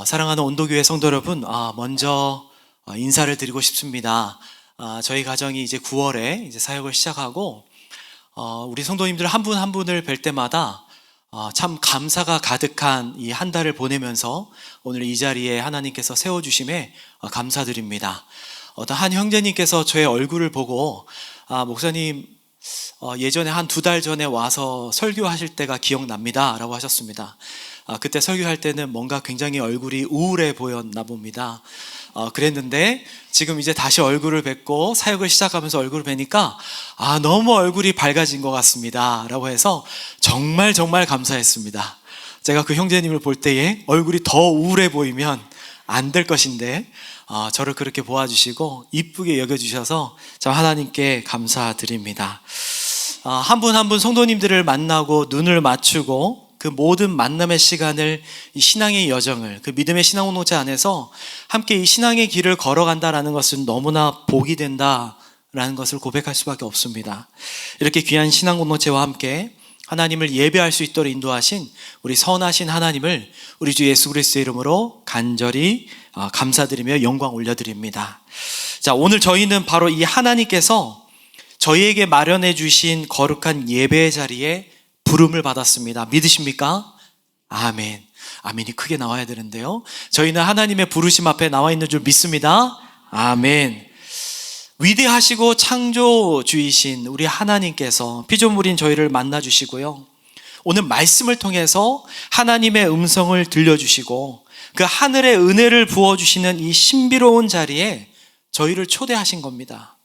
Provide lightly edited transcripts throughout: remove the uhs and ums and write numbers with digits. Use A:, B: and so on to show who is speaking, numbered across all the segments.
A: 사랑하는 온도교회 성도 여러분, 먼저 인사를 드리고 싶습니다. 저희 가정이 이제 9월에 이제 사역을 시작하고, 우리 성도님들 한 분 한 분을 뵐 때마다 참 감사가 가득한 이 한 달을 보내면서 오늘 이 자리에 하나님께서 세워주심에 감사드립니다. 어떤 한 형제님께서 저의 얼굴을 보고, 목사님, 예전에 한 2달 전에 와서 설교하실 때가 기억납니다 라고 하셨습니다. 그때 설교할 때는 뭔가 굉장히 얼굴이 우울해 보였나 봅니다. 그랬는데 지금 이제 다시 얼굴을 뵙고 사역을 시작하면서 얼굴을 뵈니까 너무 얼굴이 밝아진 것 같습니다 라고 해서 정말 감사했습니다. 제가 그 형제님을 볼 때에 얼굴이 더 우울해 보이면 안 될 것인데 저를 그렇게 보아주시고 이쁘게 여겨주셔서 참 하나님께 감사드립니다. 한 분 한 분 성도님들을 만나고 눈을 맞추고 그 모든 만남의 시간을, 이 신앙의 여정을, 그 믿음의 신앙 공동체 안에서 함께 이 신앙의 길을 걸어간다라는 것은 너무나 복이 된다라는 것을 고백할 수밖에 없습니다. 이렇게 귀한 신앙 공동체와 함께 하나님을 예배할 수 있도록 인도하신 우리 선하신 하나님을 우리 주 예수 그리스도의 이름으로 간절히 감사드리며 영광 올려드립니다. 자, 오늘 저희는 바로 이 하나님께서 저희에게 마련해 주신 거룩한 예배의 자리에 부름을 받았습니다. 믿으십니까? 아멘. 아멘이 크게 나와야 되는데요. 저희는 하나님의 부르심 앞에 나와 있는 줄 믿습니다. 아멘. 위대하시고 창조주이신 우리 하나님께서 피조물인 저희를 만나주시고요, 오늘 말씀을 통해서 하나님의 음성을 들려주시고 그 하늘의 은혜를 부어주시는 이 신비로운 자리에 저희를 초대하신 겁니다.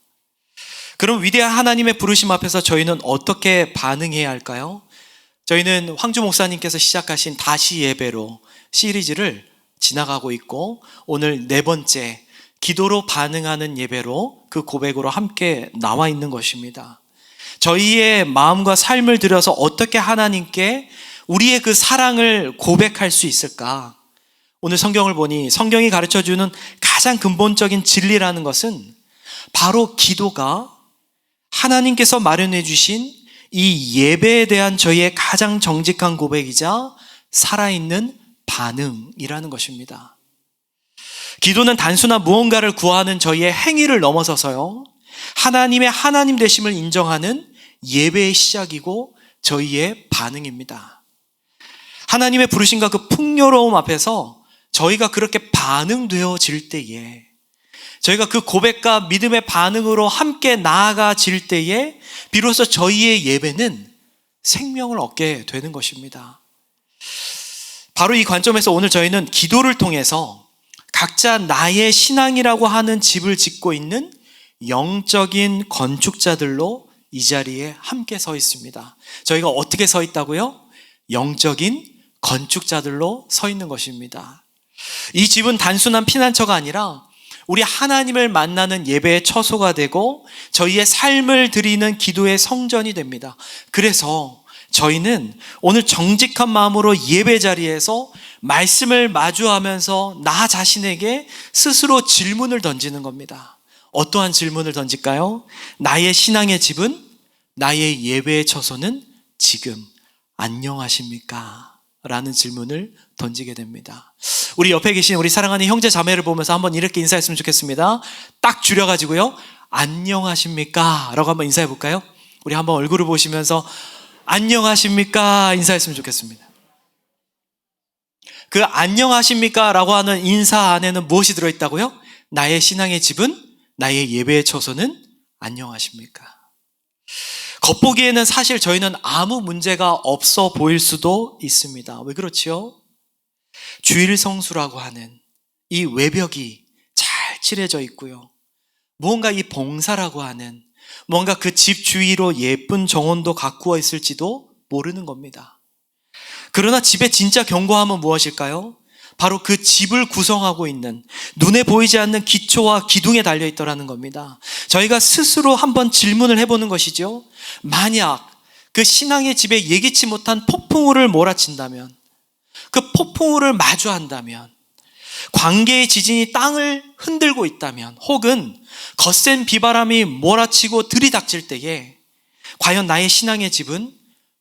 A: 그럼 위대한 하나님의 부르심 앞에서 저희는 어떻게 반응해야 할까요? 저희는 황주 목사님께서 시작하신 다시 예배로 시리즈를 지나가고 있고, 오늘 4번째 기도로 반응하는 예배로 그 고백으로 함께 나와 있는 것입니다. 저희의 마음과 삶을 들여서 어떻게 하나님께 우리의 그 사랑을 고백할 수 있을까? 오늘 성경을 보니 성경이 가르쳐주는 가장 근본적인 진리라는 것은 바로 기도가 하나님께서 마련해 주신 이 예배에 대한 저희의 가장 정직한 고백이자 살아있는 반응이라는 것입니다. 기도는 단순한 무언가를 구하는 저희의 행위를 넘어서서요, 하나님의 하나님 되심을 인정하는 예배의 시작이고 저희의 반응입니다. 하나님의 부르심과 그 풍요로움 앞에서 저희가 그렇게 반응되어질 때에, 저희가 그 고백과 믿음의 반응으로 함께 나아가질 때에 비로소 저희의 예배는 생명을 얻게 되는 것입니다. 바로 이 관점에서 오늘 저희는 기도를 통해서 각자 나의 신앙이라고 하는 집을 짓고 있는 영적인 건축자들로 이 자리에 함께 서 있습니다. 저희가 어떻게 서 있다고요? 영적인 건축자들로 서 있는 것입니다. 이 집은 단순한 피난처가 아니라 우리 하나님을 만나는 예배의 처소가 되고 저희의 삶을 드리는 기도의 성전이 됩니다. 그래서 저희는 오늘 정직한 마음으로 예배 자리에서 말씀을 마주하면서 나 자신에게 스스로 질문을 던지는 겁니다. 어떠한 질문을 던질까요? 나의 신앙의 집은, 나의 예배의 처소는 지금 안녕하십니까? 라는 질문을 던지게 됩니다. 우리 옆에 계신 우리 사랑하는 형제 자매를 보면서 한번 이렇게 인사했으면 좋겠습니다. 딱 줄여가지고요, 안녕하십니까? 라고 한번 인사해 볼까요? 우리 한번 얼굴을 보시면서 안녕하십니까? 인사했으면 좋겠습니다. 그 안녕하십니까? 라고 하는 인사 안에는 무엇이 들어있다고요? 나의 신앙의 집은, 나의 예배의 처소는 안녕하십니까? 겉보기에는 사실 저희는 아무 문제가 없어 보일 수도 있습니다. 왜 그렇지요? 주일 성수라고 하는 이 외벽이 잘 칠해져 있고요, 무언가 이 봉사라고 하는 뭔가 그 집 주위로 예쁜 정원도 가꾸어 있을지도 모르는 겁니다. 그러나 집의 진짜 견고함은 무엇일까요? 바로 그 집을 구성하고 있는 눈에 보이지 않는 기초와 기둥에 달려있더라는 겁니다. 저희가 스스로 한번 질문을 해보는 것이죠. 만약 그 신앙의 집에 예기치 못한 폭풍우를 몰아친다면, 그 폭풍우를 마주한다면, 광계의 지진이 땅을 흔들고 있다면, 혹은 거센 비바람이 몰아치고 들이닥칠 때에 과연 나의 신앙의 집은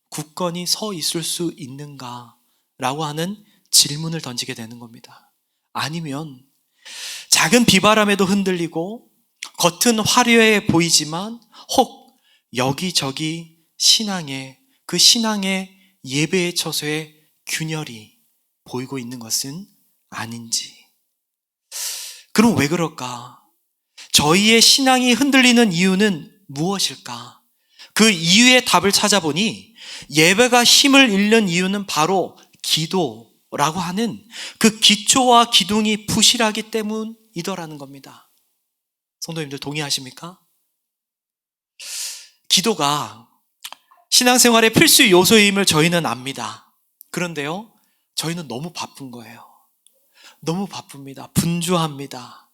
A: 굳건히 서 있을 수 있는가라고 하는 질문을 던지게 되는 겁니다. 아니면 작은 비바람에도 흔들리고 겉은 화려해 보이지만 혹 여기저기 그 신앙의 예배의 처소에 균열이 보이고 있는 것은 아닌지. 그럼 왜 그럴까? 저희의 신앙이 흔들리는 이유는 무엇일까? 그 이유의 답을 찾아보니 예배가 힘을 잃는 이유는 바로 기도라고 하는 그 기초와 기둥이 부실하기 때문이더라는 겁니다. 성도님들 동의하십니까? 기도가 신앙생활의 필수 요소임을 저희는 압니다. 그런데요, 저희는 너무 바쁜 거예요. 너무 바쁩니다. 분주합니다.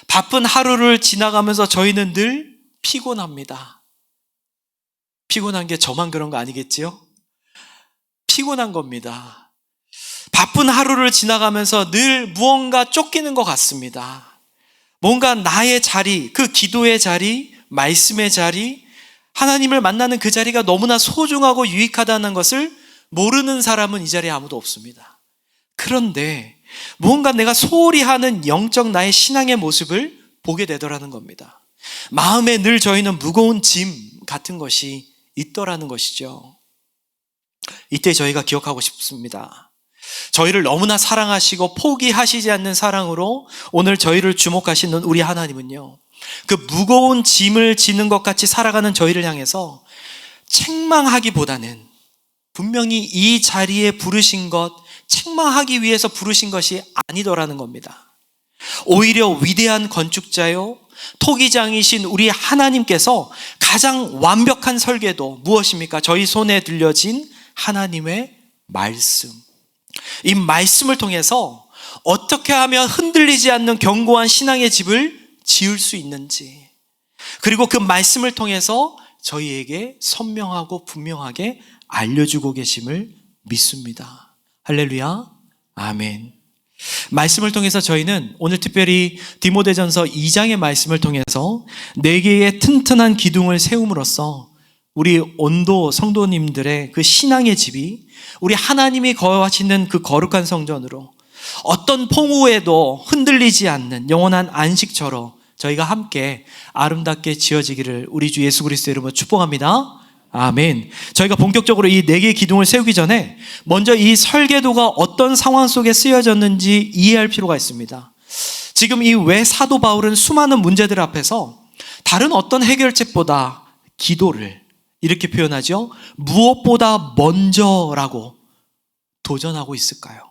A: 바쁜 하루를 지나가면서 저희는 늘 피곤합니다. 피곤한 게 저만 그런 거 아니겠지요? 피곤한 겁니다. 바쁜 하루를 지나가면서 늘 무언가 쫓기는 것 같습니다. 뭔가 나의 자리, 그 기도의 자리, 말씀의 자리, 하나님을 만나는 그 자리가 너무나 소중하고 유익하다는 것을 모르는 사람은 이 자리에 아무도 없습니다. 그런데 무언가 내가 소홀히 하는 영적 나의 신앙의 모습을 보게 되더라는 겁니다. 마음에 늘 저희는 무거운 짐 같은 것이 있더라는 것이죠. 이때 저희가 기억하고 싶습니다. 저희를 너무나 사랑하시고 포기하시지 않는 사랑으로 오늘 저희를 주목하시는 우리 하나님은요, 그 무거운 짐을 지는 것 같이 살아가는 저희를 향해서 책망하기보다는 분명히 이 자리에 부르신 것, 책망하기 위해서 부르신 것이 아니더라는 겁니다. 오히려 위대한 건축자요, 토기장이신 우리 하나님께서 가장 완벽한 설계도 무엇입니까? 저희 손에 들려진 하나님의 말씀. 이 말씀을 통해서 어떻게 하면 흔들리지 않는 견고한 신앙의 집을 지을 수 있는지, 그리고 그 말씀을 통해서 저희에게 선명하고 분명하게 알려주고 계심을 믿습니다. 할렐루야, 아멘. 말씀을 통해서 저희는 오늘 특별히 디모데전서 2장의 말씀을 통해서 4개의 튼튼한 기둥을 세움으로써 우리 온도 성도님들의 그 신앙의 집이 우리 하나님이 거하시는 그 거룩한 성전으로 어떤 폭우에도 흔들리지 않는 영원한 안식처로 저희가 함께 아름답게 지어지기를 우리 주 예수 그리스도의 이름으로 축복합니다. 아멘. 저희가 본격적으로 이 4개의 기둥을 세우기 전에 먼저 이 설계도가 어떤 상황 속에 쓰여졌는지 이해할 필요가 있습니다. 지금 이 왜 사도 바울은 수많은 문제들 앞에서 다른 어떤 해결책보다 기도를 이렇게 표현하죠. 무엇보다 먼저라고 도전하고 있을까요?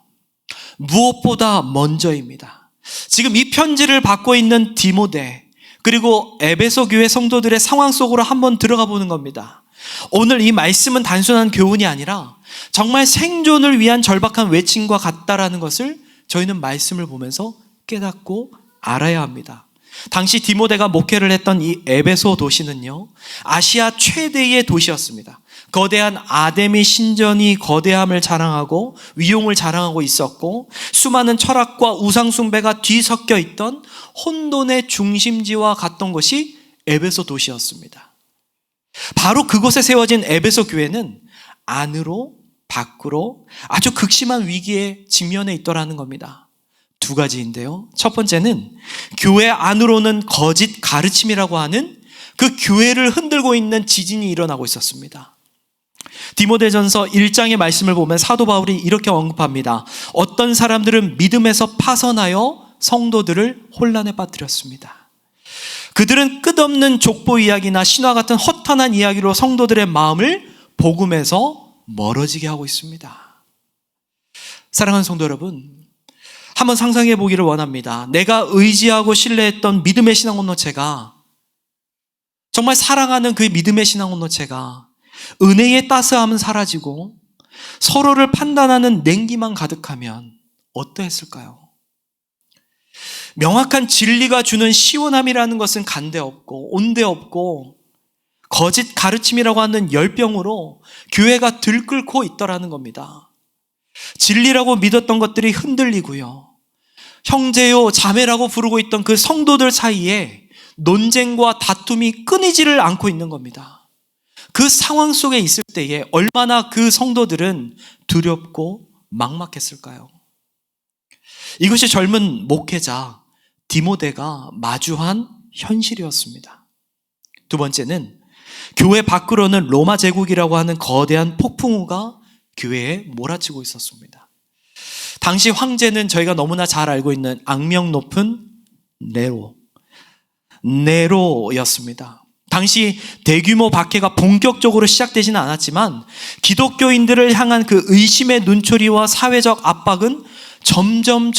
A: 무엇보다 먼저입니다. 지금 이 편지를 받고 있는 디모데, 그리고 에베소 교회 성도들의 상황 속으로 한번 들어가 보는 겁니다. 오늘 이 말씀은 단순한 교훈이 아니라 정말 생존을 위한 절박한 외침과 같다라는 것을 저희는 말씀을 보면서 깨닫고 알아야 합니다. 당시 디모데가 목회를 했던 이 에베소 도시는요, 아시아 최대의 도시였습니다. 거대한 아데미 신전이 거대함을 자랑하고 위용을 자랑하고 있었고, 수많은 철학과 우상 숭배가 뒤섞여 있던 혼돈의 중심지와 같던 것이 에베소 도시였습니다. 바로 그곳에 세워진 에베소 교회는 안으로 밖으로 아주 극심한 위기에 직면해 있더라는 겁니다. 2가지인데요. 첫 번째는 교회 안으로는 거짓 가르침이라고 하는 그 교회를 흔들고 있는 지진이 일어나고 있었습니다. 디모데전서 1장의 말씀을 보면 사도 바울이 이렇게 언급합니다. 어떤 사람들은 믿음에서 파선하여 성도들을 혼란에 빠뜨렸습니다. 그들은 끝없는 족보 이야기나 신화 같은 허탄한 이야기로 성도들의 마음을 복음에서 멀어지게 하고 있습니다. 사랑하는 성도 여러분, 한번 상상해 보기를 원합니다. 내가 의지하고 신뢰했던 믿음의 신앙 공동체가, 정말 사랑하는 그 믿음의 신앙 공동체가 은혜의 따스함은 사라지고 서로를 판단하는 냉기만 가득하면 어떠했을까요? 명확한 진리가 주는 시원함이라는 것은 간데 없고 온데 없고 거짓 가르침이라고 하는 열병으로 교회가 들끓고 있더라는 겁니다. 진리라고 믿었던 것들이 흔들리고요, 형제요 자매라고 부르고 있던 그 성도들 사이에 논쟁과 다툼이 끊이지를 않고 있는 겁니다. 그 상황 속에 있을 때에 얼마나 그 성도들은 두렵고 막막했을까요? 이것이 젊은 목회자 디모데가 마주한 현실이었습니다. 두 번째는 교회 밖으로는 로마 제국이라고 하는 거대한 폭풍우가 교회에 몰아치고 있었습니다. 당시 황제는 저희가 너무나 잘 알고 있는 악명 높은 네로였습니다. 당시 대규모 박해가 본격적으로 시작되지는 않았지만 기독교인들을 향한 그 의심의 눈초리와 사회적 압박은 점점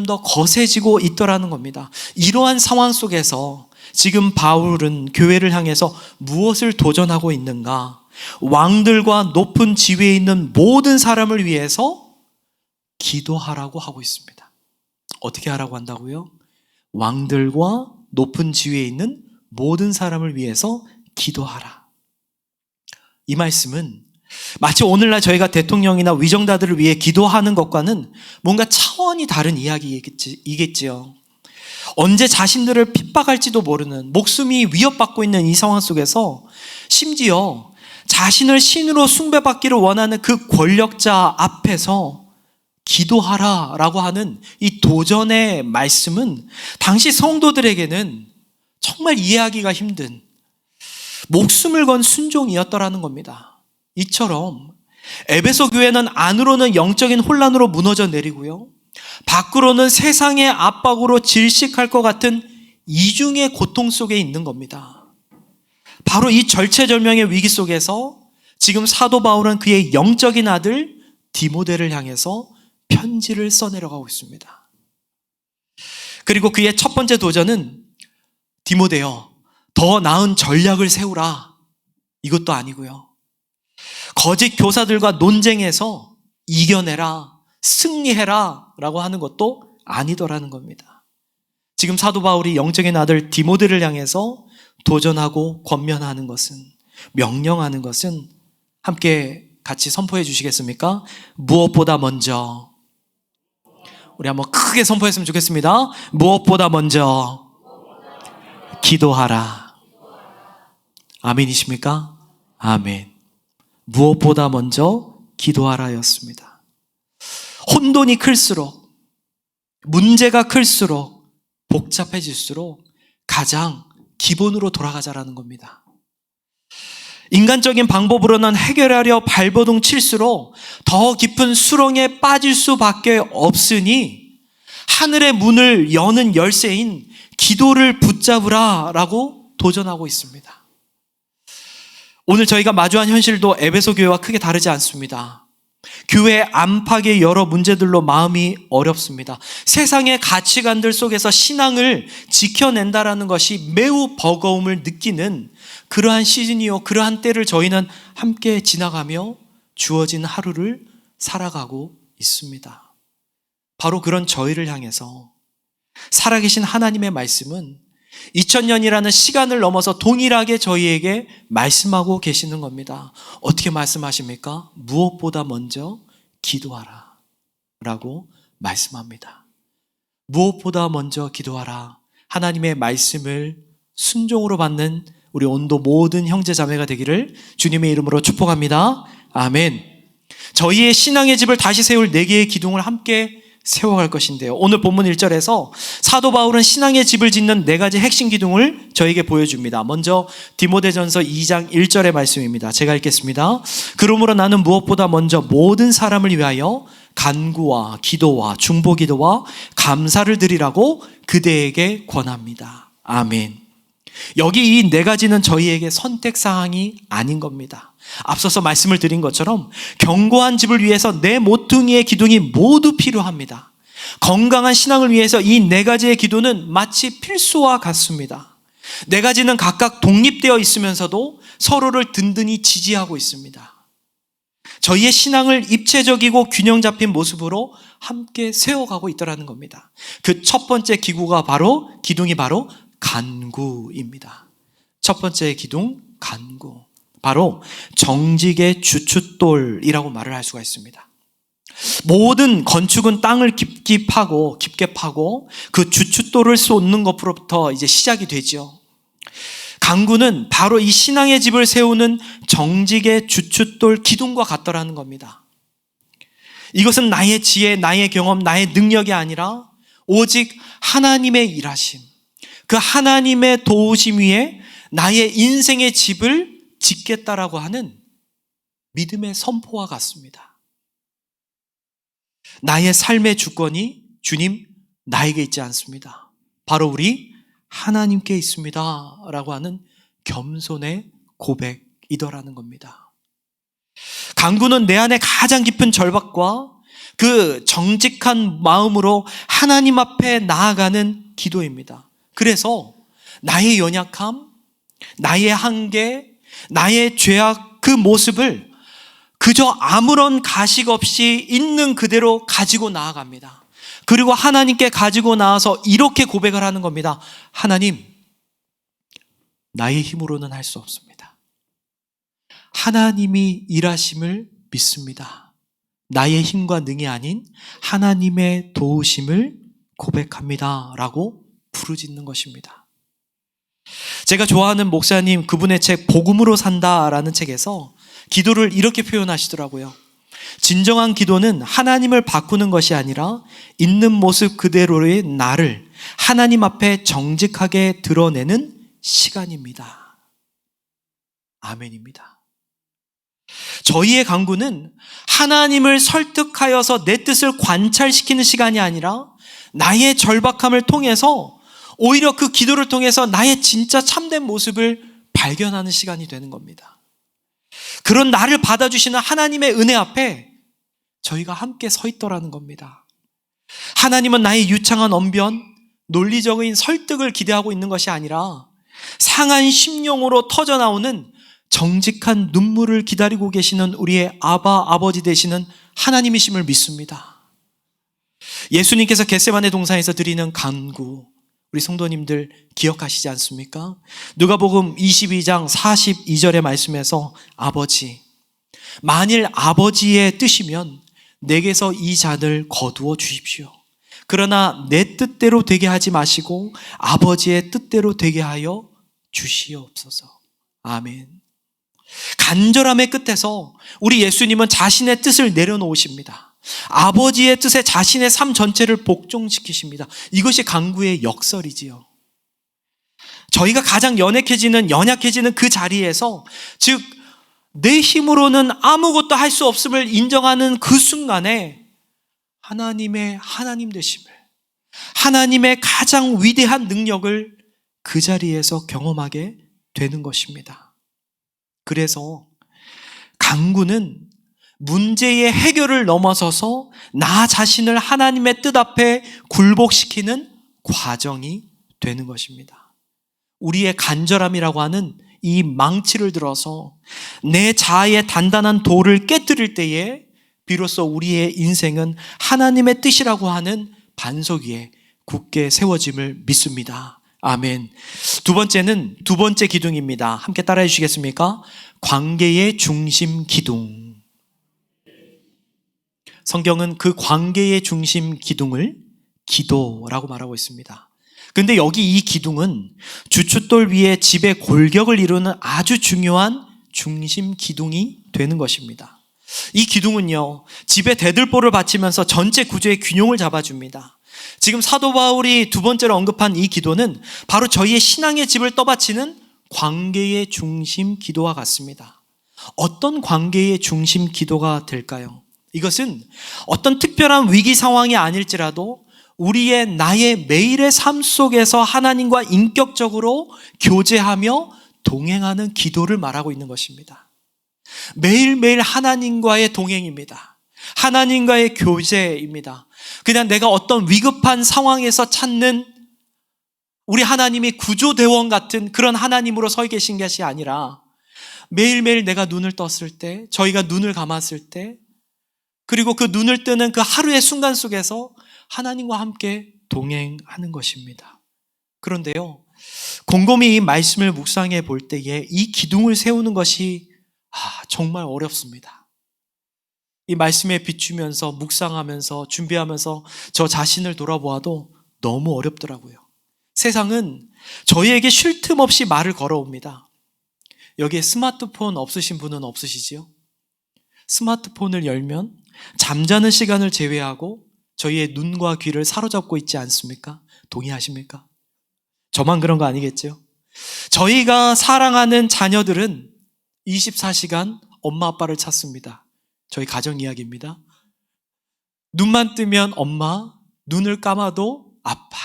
A: 더 거세지고 있더라는 겁니다. 이러한 상황 속에서 지금 바울은 교회를 향해서 무엇을 도전하고 있는가? 왕들과 높은 지위에 있는 모든 사람을 위해서 기도하라고 하고 있습니다. 어떻게 하라고 한다고요? 왕들과 높은 지위에 있는 모든 사람을 위해서 기도하라. 이 말씀은 마치 오늘날 저희가 대통령이나 위정자들을 위해 기도하는 것과는 뭔가 차원이 다른 이야기이겠지요. 언제 자신들을 핍박할지도 모르는, 목숨이 위협받고 있는 이 상황 속에서 심지어 자신을 신으로 숭배받기를 원하는 그 권력자 앞에서 기도하라라고 하는 이 도전의 말씀은 당시 성도들에게는 정말 이해하기가 힘든 목숨을 건 순종이었더라는 겁니다. 이처럼 에베소 교회는 안으로는 영적인 혼란으로 무너져 내리고요, 밖으로는 세상의 압박으로 질식할 것 같은 이중의 고통 속에 있는 겁니다. 바로 이 절체절명의 위기 속에서 지금 사도 바울은 그의 영적인 아들 디모데를 향해서 편지를 써내려가고 있습니다. 그리고 그의 첫 번째 도전은 디모데여, 더 나은 전략을 세우라. 이것도 아니고요, 거짓 교사들과 논쟁해서 이겨내라, 승리해라 라고 하는 것도 아니더라는 겁니다. 지금 사도 바울이 영적인 아들 디모데를 향해서 도전하고 권면하는 것은, 명령하는 것은 함께 같이 선포해 주시겠습니까? 무엇보다 먼저, 우리 한번 크게 선포했으면 좋겠습니다. 무엇보다 먼저 기도하라. 아멘이십니까? 아멘. 무엇보다 먼저 기도하라였습니다. 혼돈이 클수록, 문제가 클수록, 복잡해질수록 가장 기본으로 돌아가자라는 겁니다. 인간적인 방법으로는 해결하려 발버둥 칠수록 더 깊은 수렁에 빠질 수밖에 없으니 하늘의 문을 여는 열쇠인 기도를 붙잡으라 라고 도전하고 있습니다. 오늘 저희가 마주한 현실도 에베소 교회와 크게 다르지 않습니다. 교회 안팎의 여러 문제들로 마음이 어렵습니다. 세상의 가치관들 속에서 신앙을 지켜낸다라는 것이 매우 버거움을 느끼는 그러한 시즌이요, 그러한 때를 저희는 함께 지나가며 주어진 하루를 살아가고 있습니다. 바로 그런 저희를 향해서 살아계신 하나님의 말씀은 2000년이라는 시간을 넘어서 동일하게 저희에게 말씀하고 계시는 겁니다. 어떻게 말씀하십니까? 무엇보다 먼저 기도하라 라고 말씀합니다. 무엇보다 먼저 기도하라. 하나님의 말씀을 순종으로 받는 우리 온도 모든 형제 자매가 되기를 주님의 이름으로 축복합니다. 아멘. 저희의 신앙의 집을 다시 세울 4개의 기둥을 함께 세워갈 것인데요, 오늘 본문 1절에서 사도 바울은 신앙의 집을 짓는 4가지 핵심 기둥을 저에게 보여줍니다. 먼저 디모데전서 2장 1절의 말씀입니다. 제가 읽겠습니다. 그러므로 나는 무엇보다 먼저 모든 사람을 위하여 간구와 기도와 중보기도와 감사를 드리라고 그대에게 권합니다. 아멘. 여기 이 4가지는 저희에게 선택사항이 아닌 겁니다. 앞서서 말씀을 드린 것처럼 견고한 집을 위해서 내 모퉁이의 기둥이 모두 필요합니다. 건강한 신앙을 위해서 이 4가지의 기도는 마치 필수와 같습니다. 4가지는 각각 독립되어 있으면서도 서로를 든든히 지지하고 있습니다. 저희의 신앙을 입체적이고 균형 잡힌 모습으로 함께 세워가고 있더라는 겁니다. 그 첫 번째 기둥이 바로 간구입니다. 첫 번째 기둥, 간구. 바로 정직의 주춧돌이라고 말을 할 수가 있습니다. 모든 건축은 땅을 깊게 파고 그 주춧돌을 쏟는 것부터 이제 시작이 되죠. 간구는 바로 이 신앙의 집을 세우는 정직의 주춧돌 기둥과 같더라는 겁니다. 이것은 나의 지혜, 나의 경험, 나의 능력이 아니라 오직 하나님의 일하심, 그 하나님의 도우심 위에 나의 인생의 집을 짓겠다라고 하는 믿음의 선포와 같습니다. 나의 삶의 주권이 주님 나에게 있지 않습니다. 바로 우리 하나님께 있습니다 라고 하는 겸손의 고백이더라는 겁니다. 강구는 내 안에 가장 깊은 절박과 그 정직한 마음으로 하나님 앞에 나아가는 기도입니다. 그래서 나의 연약함, 나의 한계, 나의 죄악 그 모습을 그저 아무런 가식 없이 있는 그대로 가지고 나아갑니다. 그리고 하나님께 가지고 나와서 이렇게 고백을 하는 겁니다. 하나님, 나의 힘으로는 할 수 없습니다. 하나님이 일하심을 믿습니다. 나의 힘과 능이 아닌 하나님의 도우심을 고백합니다 라고 부르짖는 것입니다. 제가 좋아하는 목사님 그분의 책 복음으로 산다라는 책에서 기도를 이렇게 표현하시더라고요. 진정한 기도는 하나님을 바꾸는 것이 아니라 있는 모습 그대로의 나를 하나님 앞에 정직하게 드러내는 시간입니다. 아멘입니다. 저희의 강구는 하나님을 설득하여서 내 뜻을 관찰시키는 시간이 아니라 나의 절박함을 통해서 오히려 그 기도를 통해서 나의 진짜 참된 모습을 발견하는 시간이 되는 겁니다. 그런 나를 받아주시는 하나님의 은혜 앞에 저희가 함께 서 있더라는 겁니다. 하나님은 나의 유창한 언변, 논리적인 설득을 기대하고 있는 것이 아니라 상한 심령으로 터져나오는 정직한 눈물을 기다리고 계시는 우리의 아버지 되시는 하나님이심을 믿습니다. 예수님께서 겟세마네 동산에서 드리는 간구, 우리 성도님들 기억하시지 않습니까? 누가복음 22장 42절의 말씀에서 아버지, 만일 아버지의 뜻이면 내게서 이 잔을 거두어 주십시오. 그러나 내 뜻대로 되게 하지 마시고 아버지의 뜻대로 되게 하여 주시옵소서. 아멘. 간절함의 끝에서 우리 예수님은 자신의 뜻을 내려놓으십니다. 아버지의 뜻에 자신의 삶 전체를 복종시키십니다. 이것이 간구의 역설이지요. 저희가 가장 연약해지는 그 자리에서, 즉 내 힘으로는 아무것도 할 수 없음을 인정하는 그 순간에 하나님의 하나님 되심을, 하나님의 가장 위대한 능력을 그 자리에서 경험하게 되는 것입니다. 그래서 간구는 문제의 해결을 넘어서서 나 자신을 하나님의 뜻 앞에 굴복시키는 과정이 되는 것입니다. 우리의 간절함이라고 하는 이 망치를 들어서 내 자아의 단단한 돌을 깨뜨릴 때에 비로소 우리의 인생은 하나님의 뜻이라고 하는 반석 위에 굳게 세워짐을 믿습니다. 아멘. 두 번째 기둥입니다. 함께 따라해 주시겠습니까? 관계의 중심 기둥. 성경은 그 관계의 중심 기둥을 기도라고 말하고 있습니다. 근데 여기 이 기둥은 주춧돌 위에 집의 골격을 이루는 아주 중요한 중심 기둥이 되는 것입니다. 이 기둥은요, 집의 대들보를 받치면서 전체 구조의 균형을 잡아줍니다. 지금 사도 바울이 두 번째로 언급한 이 기도는 바로 저희의 신앙의 집을 떠받치는 관계의 중심 기도와 같습니다. 어떤 관계의 중심 기도가 될까요? 이것은 어떤 특별한 위기 상황이 아닐지라도 나의 매일의 삶 속에서 하나님과 인격적으로 교제하며 동행하는 기도를 말하고 있는 것입니다. 매일매일 하나님과의 동행입니다. 하나님과의 교제입니다. 그냥 내가 어떤 위급한 상황에서 찾는 우리 하나님이 구조대원 같은 그런 하나님으로 서 계신 것이 아니라 매일매일 내가 눈을 떴을 때, 저희가 눈을 감았을 때, 그리고 그 눈을 뜨는 그 하루의 순간 속에서 하나님과 함께 동행하는 것입니다. 그런데요, 곰곰이 이 말씀을 묵상해 볼 때에 이 기둥을 세우는 것이 정말 어렵습니다. 이 말씀에 비추면서 묵상하면서 준비하면서 저 자신을 돌아보아도 너무 어렵더라고요. 세상은 저희에게 쉴 틈 없이 말을 걸어옵니다. 여기에 스마트폰 없으신 분은 없으시지요? 스마트폰을 열면 잠자는 시간을 제외하고 저희의 눈과 귀를 사로잡고 있지 않습니까? 동의하십니까? 저만 그런 거 아니겠죠? 저희가 사랑하는 자녀들은 24시간 엄마 아빠를 찾습니다. 저희 가정 이야기입니다. 눈만 뜨면 엄마, 눈을 감아도 아빠.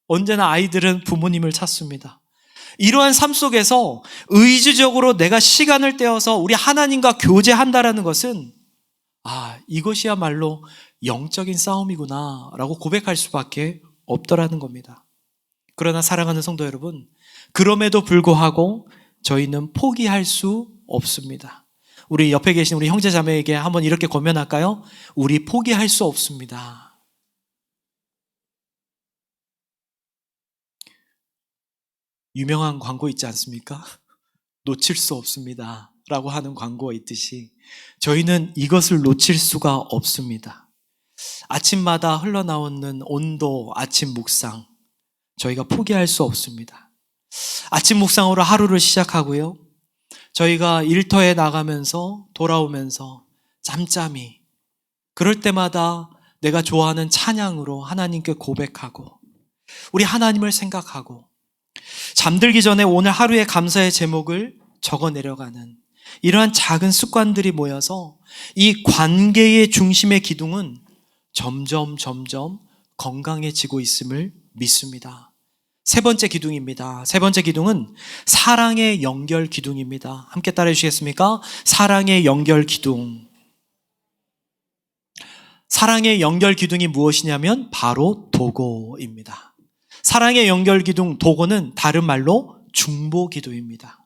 A: 언제나 아이들은 부모님을 찾습니다. 이러한 삶 속에서 의지적으로 내가 시간을 떼어서 우리 하나님과 교제한다라는 것은 이것이야말로 영적인 싸움이구나 라고 고백할 수밖에 없더라는 겁니다. 그러나 사랑하는 성도 여러분, 그럼에도 불구하고 저희는 포기할 수 없습니다. 우리 옆에 계신 우리 형제 자매에게 한번 이렇게 권면할까요? 우리 포기할 수 없습니다. 유명한 광고 있지 않습니까? 놓칠 수 없습니다 라고 하는 광고가 있듯이 저희는 이것을 놓칠 수가 없습니다. 아침마다 흘러나오는 온도 아침 묵상, 저희가 포기할 수 없습니다. 아침 묵상으로 하루를 시작하고요, 저희가 일터에 나가면서 돌아오면서 잠잠히 그럴 때마다 내가 좋아하는 찬양으로 하나님께 고백하고 우리 하나님을 생각하고 잠들기 전에 오늘 하루의 감사의 제목을 적어 내려가는 이러한 작은 습관들이 모여서 이 관계의 중심의 기둥은 점점 건강해지고 있음을 믿습니다. 세 번째 기둥입니다. 세 번째 기둥은 사랑의 연결 기둥입니다. 함께 따라해 주시겠습니까? 사랑의 연결 기둥. 사랑의 연결 기둥이 무엇이냐면 바로 도고입니다. 사랑의 연결 기둥 도고는 다른 말로 중보 기도입니다.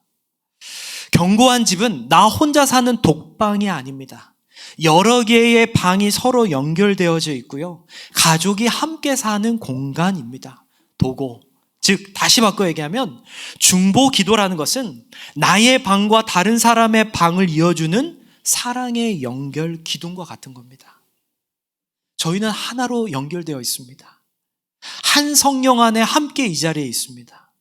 A: 견고한 집은 나 혼자 사는 독방이 아닙니다. 여러 개의 방이 서로 연결되어져 있고요, 가족이 함께 사는 공간입니다. 도고, 즉 다시 바꿔 얘기하면 중보 기도라는 것은 나의 방과 다른 사람의 방을 이어주는 사랑의 연결 기둥과 같은 겁니다. 저희는 하나로 연결되어 있습니다. 한 성령 안에 함께 이 자리에 있습니다.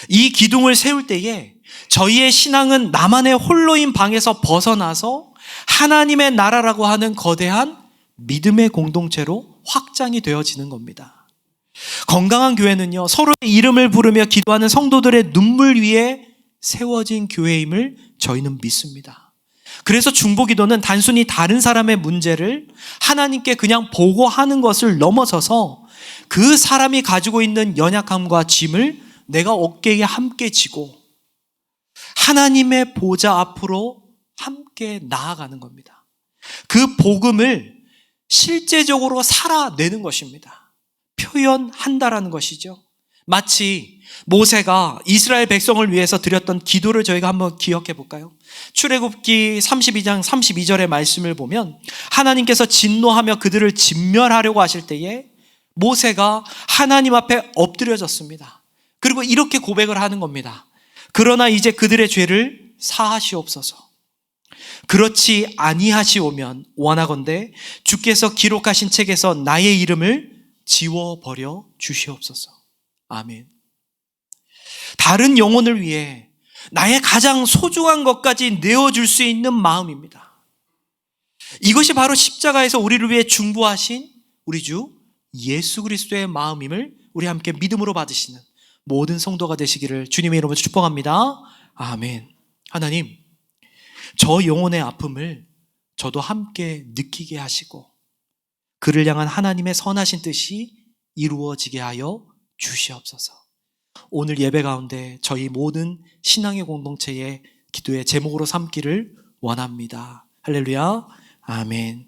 A: 이 기둥을 세울 때에 저희의 신앙은 나만의 홀로인 방에서 벗어나서 하나님의 나라라고 하는 거대한 믿음의 공동체로 확장이 되어지는 겁니다. 건강한 교회는요, 서로의 이름을 부르며 기도하는 성도들의 눈물 위에 세워진 교회임을 저희는 믿습니다. 그래서 중보기도는 단순히 다른 사람의 문제를 하나님께 그냥 보고하는 것을 넘어서서 그 사람이 가지고 있는 연약함과 짐을 내가 어깨에 함께 지고 하나님의 보좌 앞으로 함께 나아가는 겁니다. 그 복음을 실제적으로 살아내는 것입니다. 표현한다라는 것이죠. 마치 모세가 이스라엘 백성을 위해서 드렸던 기도를 저희가 한번 기억해 볼까요? 출애굽기 32장 32절의 말씀을 보면 하나님께서 진노하며 그들을 진멸하려고 하실 때에 모세가 하나님 앞에 엎드려졌습니다. 그리고 이렇게 고백을 하는 겁니다. 그러나 이제 그들의 죄를 사하시옵소서. 그렇지 아니하시오면 원하건대 주께서 기록하신 책에서 나의 이름을 지워버려 주시옵소서. 아멘. 다른 영혼을 위해 나의 가장 소중한 것까지 내어줄 수 있는 마음입니다. 이것이 바로 십자가에서 우리를 위해 중보하신 우리 주 예수 그리스도의 마음임을 우리 함께 믿음으로 받으시는 모든 성도가 되시기를 주님의 이름으로 축복합니다. 아멘. 하나님, 저 영혼의 아픔을 저도 함께 느끼게 하시고 그를 향한 하나님의 선하신 뜻이 이루어지게 하여 주시옵소서. 오늘 예배 가운데 저희 모든 신앙의 공동체의 기도의 제목으로 삼기를 원합니다. 할렐루야. 아멘.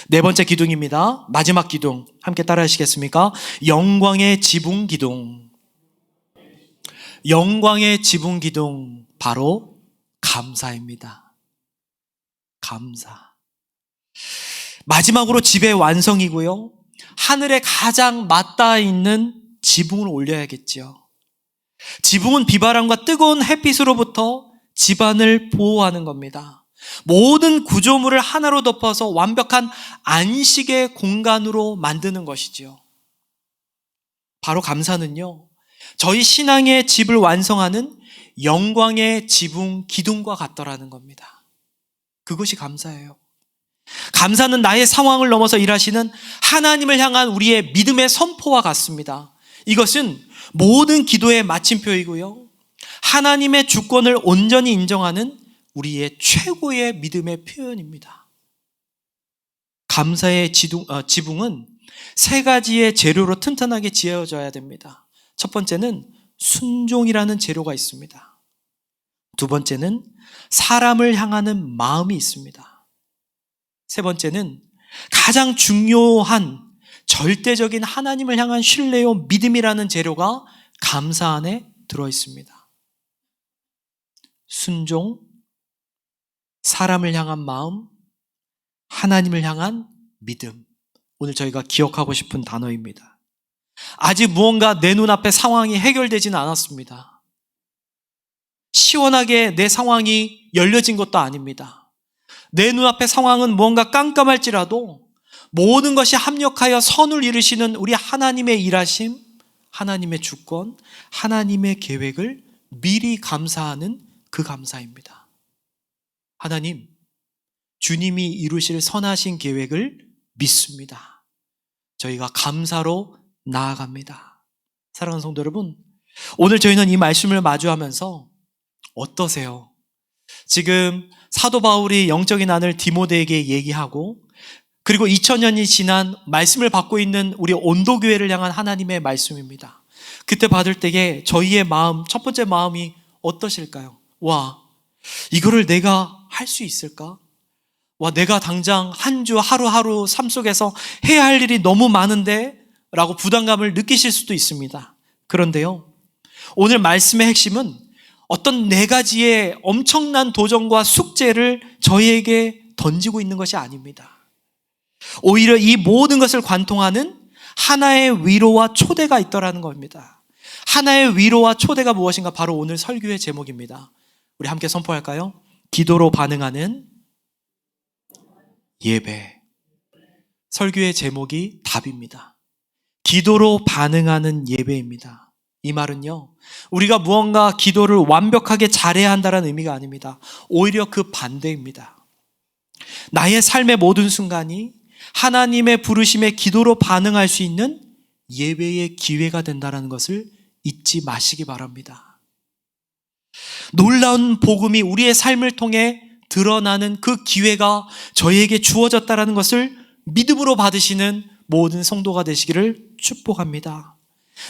A: 네 번째 기둥입니다. 마지막 기둥 함께 따라 하시겠습니까? 영광의 지붕 기둥. 영광의 지붕 기둥, 바로 감사입니다. 감사. 마지막으로 집의 완성이고요, 하늘에 가장 맞닿아 있는 지붕을 올려야겠죠. 지붕은 비바람과 뜨거운 햇빛으로부터 집안을 보호하는 겁니다. 모든 구조물을 하나로 덮어서 완벽한 안식의 공간으로 만드는 것이죠. 바로 감사는요, 저희 신앙의 집을 완성하는 영광의 지붕 기둥과 같더라는 겁니다. 그것이 감사예요. 감사는 나의 상황을 넘어서 일하시는 하나님을 향한 우리의 믿음의 선포와 같습니다. 이것은 모든 기도의 마침표이고요, 하나님의 주권을 온전히 인정하는 우리의 최고의 믿음의 표현입니다. 감사의 지붕은 세 가지의 재료로 튼튼하게 지어져야 됩니다. 첫 번째는 순종이라는 재료가 있습니다. 두 번째는 사람을 향하는 마음이 있습니다. 세 번째는 가장 중요한 절대적인 하나님을 향한 신뢰요 믿음이라는 재료가 감사 안에 들어있습니다. 순종, 사람을 향한 마음, 하나님을 향한 믿음. 오늘 저희가 기억하고 싶은 단어입니다. 아직 무언가 내 눈앞에 상황이 해결되지는 않았습니다. 시원하게 내 상황이 열려진 것도 아닙니다. 내 눈앞에 상황은 무언가 깜깜할지라도 모든 것이 합력하여 선을 이루시는 우리 하나님의 일하심, 하나님의 주권, 하나님의 계획을 미리 감사하는 그 감사입니다. 하나님, 주님이 이루실 선하신 계획을 믿습니다. 저희가 감사로 나아갑니다. 사랑하는 성도 여러분, 오늘 저희는 이 말씀을 마주하면서 어떠세요? 지금 사도 바울이 영적인 아들 디모데에게 얘기하고, 그리고 2000년이 지난 말씀을 받고 있는 우리 온도교회를 향한 하나님의 말씀입니다. 그때 받을 때에 저희의 마음, 첫 번째 마음이 어떠실까요? 와, 이거를 내가 할 수 있을까? 와, 내가 당장 한 주 하루하루 삶 속에서 해야 할 일이 너무 많은데? 라고 부담감을 느끼실 수도 있습니다. 그런데요, 오늘 말씀의 핵심은 어떤 네 가지의 엄청난 도전과 숙제를 저희에게 던지고 있는 것이 아닙니다. 오히려 이 모든 것을 관통하는 하나의 위로와 초대가 있더라는 겁니다. 하나의 위로와 초대가 무엇인가? 바로 오늘 설교의 제목입니다. 우리 함께 선포할까요? 기도로 반응하는 예배. 설교의 제목이 답입니다. 기도로 반응하는 예배입니다. 이 말은요, 우리가 무언가 기도를 완벽하게 잘해야 한다는 의미가 아닙니다. 오히려 그 반대입니다. 나의 삶의 모든 순간이 하나님의 부르심에 기도로 반응할 수 있는 예배의 기회가 된다는 것을 잊지 마시기 바랍니다. 놀라운 복음이 우리의 삶을 통해 드러나는 그 기회가 저희에게 주어졌다는 것을 믿음으로 받으시는 모든 성도가 되시기를 축복합니다.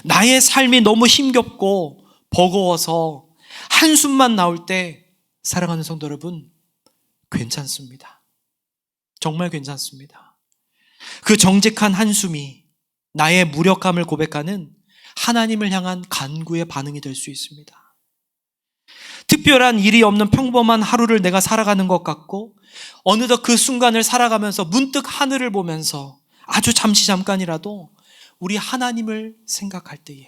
A: 나의 삶이 너무 힘겹고 버거워서 한숨만 나올 때, 사랑하는 성도 여러분, 괜찮습니다. 정말 괜찮습니다. 그 정직한 한숨이 나의 무력함을 고백하는 하나님을 향한 간구의 반응이 될 수 있습니다. 특별한 일이 없는 평범한 하루를 내가 살아가는 것 같고, 어느덧 그 순간을 살아가면서 문득 하늘을 보면서 아주 잠깐이라도 우리 하나님을 생각할 때에,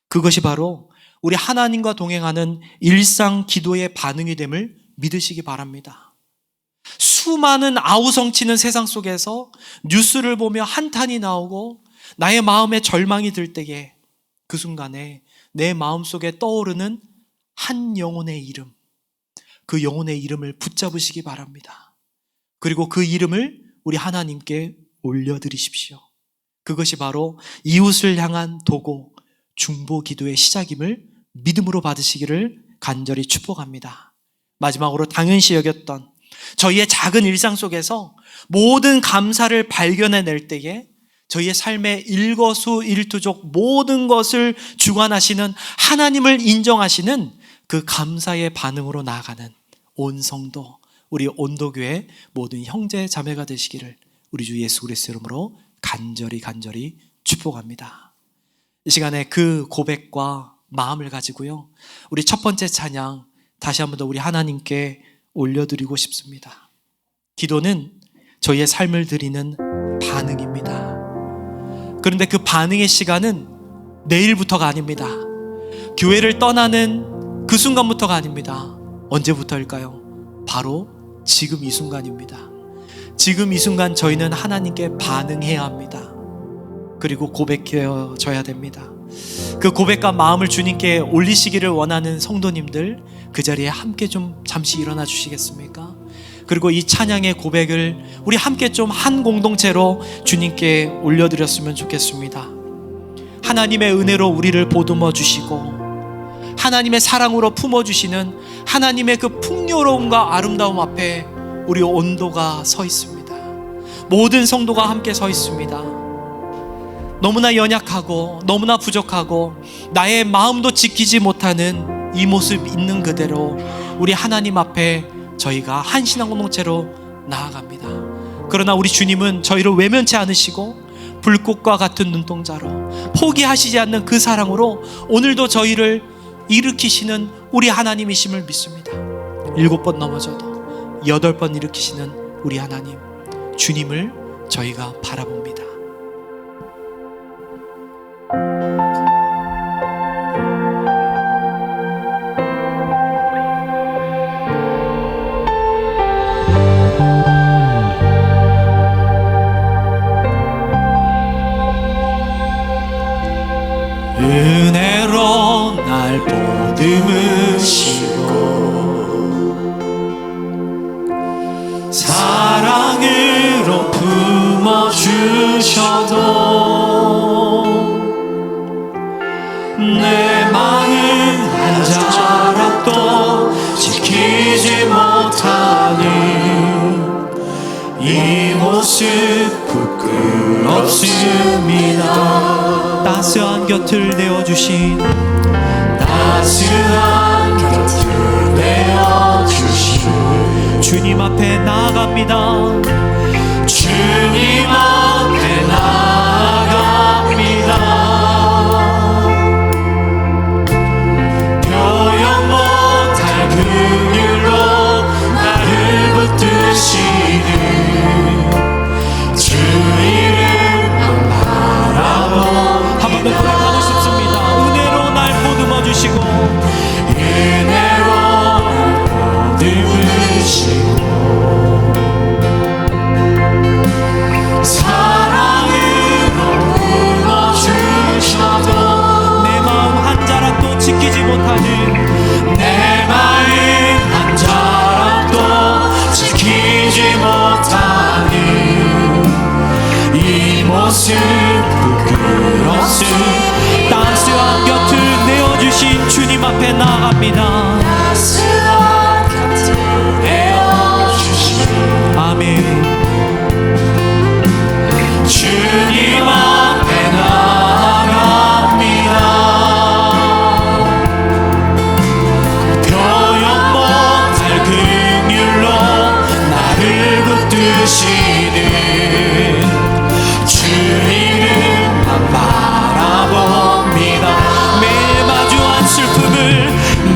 A: 그것이 바로 우리 하나님과 동행하는 일상 기도의 반응이 됨을 믿으시기 바랍니다. 수많은 아우성치는 세상 속에서 뉴스를 보며 한탄이 나오고 나의 마음에 절망이 들 때에, 그 순간에 내 마음속에 떠오르는 한 영혼의 이름, 그 영혼의 이름을 붙잡으시기 바랍니다. 그리고 그 이름을 우리 하나님께 올려드리십시오. 그것이 바로 이웃을 향한 도고, 중보 기도의 시작임을 믿음으로 받으시기를 간절히 축복합니다. 마지막으로 당연시 여겼던 저희의 작은 일상 속에서 모든 감사를 발견해낼 때에 저희의 삶의 일거수일투족 모든 것을 주관하시는 하나님을 인정하시는 그 감사의 반응으로 나아가는 온 성도, 우리 온도교회 모든 형제 자매가 되시기를 우리 주 예수 그리스도 이름으로 간절히 축복합니다. 이 시간에 그 고백과 마음을 가지고요, 우리 첫 번째 찬양 다시 한번 더 우리 하나님께 올려드리고 싶습니다. 기도는 저희의 삶을 드리는 반응입니다. 그런데 그 반응의 시간은 내일부터가 아닙니다. 교회를 떠나는 그 순간부터가 아닙니다. 언제부터일까요? 바로 지금 이 순간입니다. 지금 이 순간 저희는 하나님께 반응해야 합니다. 그리고 고백해줘야 됩니다. 그 고백과 마음을 주님께 올리시기를 원하는 성도님들, 그 자리에 함께 좀 잠시 일어나 주시겠습니까? 그리고 이 찬양의 고백을 우리 함께 좀 한 공동체로 주님께 올려드렸으면 좋겠습니다. 하나님의 은혜로 우리를 보듬어 주시고 하나님의 사랑으로 품어주시는 하나님의 그 풍요로움과 아름다움 앞에 우리 온도가 서 있습니다. 모든 성도가 함께 서 있습니다. 너무나 연약하고 너무나 부족하고 나의 마음도 지키지 못하는 이 모습 있는 그대로 우리 하나님 앞에 저희가 한 신앙 공동체로 나아갑니다. 그러나 우리 주님은 저희를 외면치 않으시고 불꽃과 같은 눈동자로 포기하시지 않는 그 사랑으로 오늘도 저희를 일으키시는 우리 하나님이심을 믿습니다. 7번 넘어져도 8번 일으키시는 우리 하나님, 주님을 저희가 바라봅니다. 은혜로 날 보듬으시고 사랑으로 품어주셔도 내 마음 한 자락도 지키지 못하는 이 모습 부끄럽습니다. 따스한 곁을 내어주신 따스한 곁을 내어주신 주님 앞에 나아갑니다. 주님 앞에 나아갑니다. 표현 못할 긍휼로 나를 붙드시는 주 이름만 바라보 한 번 더 고백하고 싶습니다. 은혜로 날 보듬어 주시고 은혜로 날 보듬으시고 사랑으로 품어주셔도 내 마음 한 자락도 지키지 못하는 내 마음 한 자락도 지키지 못하는 이 모습 부끄럽습니다. 따스한 곁을 내어주신 주님 앞에 나아갑니다. 따스한 곁을 내어주신 아멘. 주님 앞에 나아갑니다. 표현 못할 긍휼로 나를 붙드시는 주 이름만 바라봅니다. 매일 마주한 슬픔을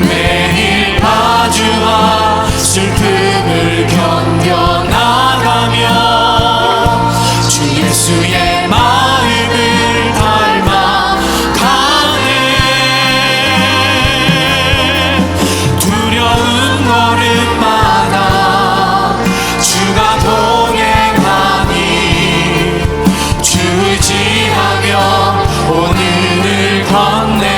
A: 매일 마주한 슬픔을 견뎌나가며 주 예수의 마음을 닮아가네. 두려운 걸음마다 주가 동행하니 주 의지하며 오늘을 건네.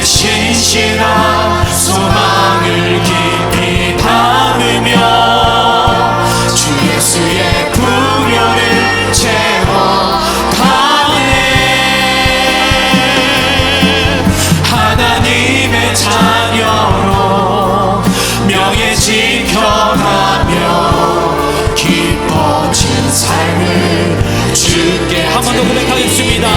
A: 신실한 소망을 깊이 담으며 주 예수의 풍요를 채워가네. 하나님의 자녀로 명예 지켜가며 깊어진 삶을 주께 한 번 더 고백하겠습니다.